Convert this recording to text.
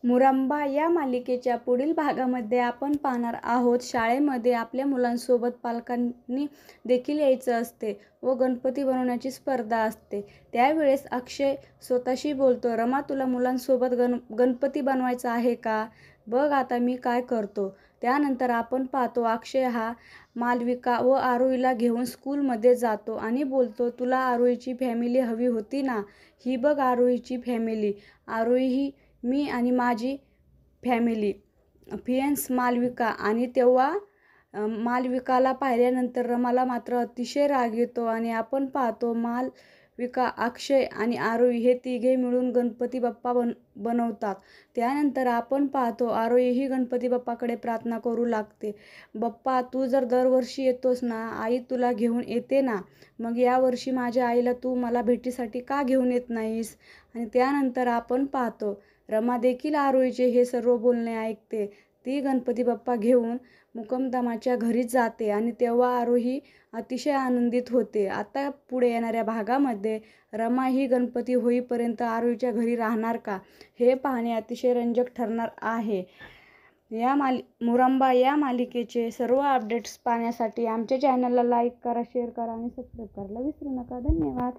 मुरांबा या मालिकेच्या पुढील भागामध्ये आपण पाहणार आहोत, शाळेमध्ये आपल्या मुलांसोबत पालकांनी देखील यायचं असते व गणपती बनवण्याची स्पर्धा असते. त्यावेळेस अक्षय स्वतःशी बोलतो, रमा तुला मुलांसोबत गणपती बनवायचा आहे का? बघ आता मी काय करतो. त्यानंतर आपण पाहतो अक्षय हा मालविका व आरोहीला घेऊन स्कूलमध्ये जातो आणि बोलतो, तुला आरोहीची फॅमिली हवी होती ना? ही बघ आरोहीची फॅमिली. आरोही ही मी आणि माझी फॅमिली. फियन्स मालविका. आणि तेव्हा मालविकाला पाहिल्यानंतर रमाला मात्र अतिशय राग येतो आणि आपण पाहतो मालविका, अक्षय आणि आरोही हे तिघे मिळून गणपती बाप्पा बनवतात. त्यानंतर आपण पाहतो आरोहीही गणपती बाप्पाकडे प्रार्थना करू लागते, बाप्पा तू जर दरवर्षी येतोस ना, आई तुला घेऊन येते ना, मग यावर्षी माझ्या आईला तू मला भेटीसाठी का घेऊन येत नाहीस? आणि त्यानंतर आपण पाहतो रमा देखील आरोहीचे हे सर्व बोलणे ऐकते. ती गणपती बाप्पा घेऊन मुक्कामदामाच्या घरी जाते आणि तेव्हा आरोही अतिशय आनंदित होते. आता पुढे येणाऱ्या भागामध्ये रमा ही गणपती होईपर्यंत आरोहीच्या घरी राहणार का, हे पाहणे अतिशय रंजक ठरणार आहे. मुरांबा या मालिकेचे सर्व अपडेट्स पाहण्यासाठी आमच्या चॅनलला लाईक करा, शेअर करा आणि सबस्क्राईब करायला विसरू नका. धन्यवाद.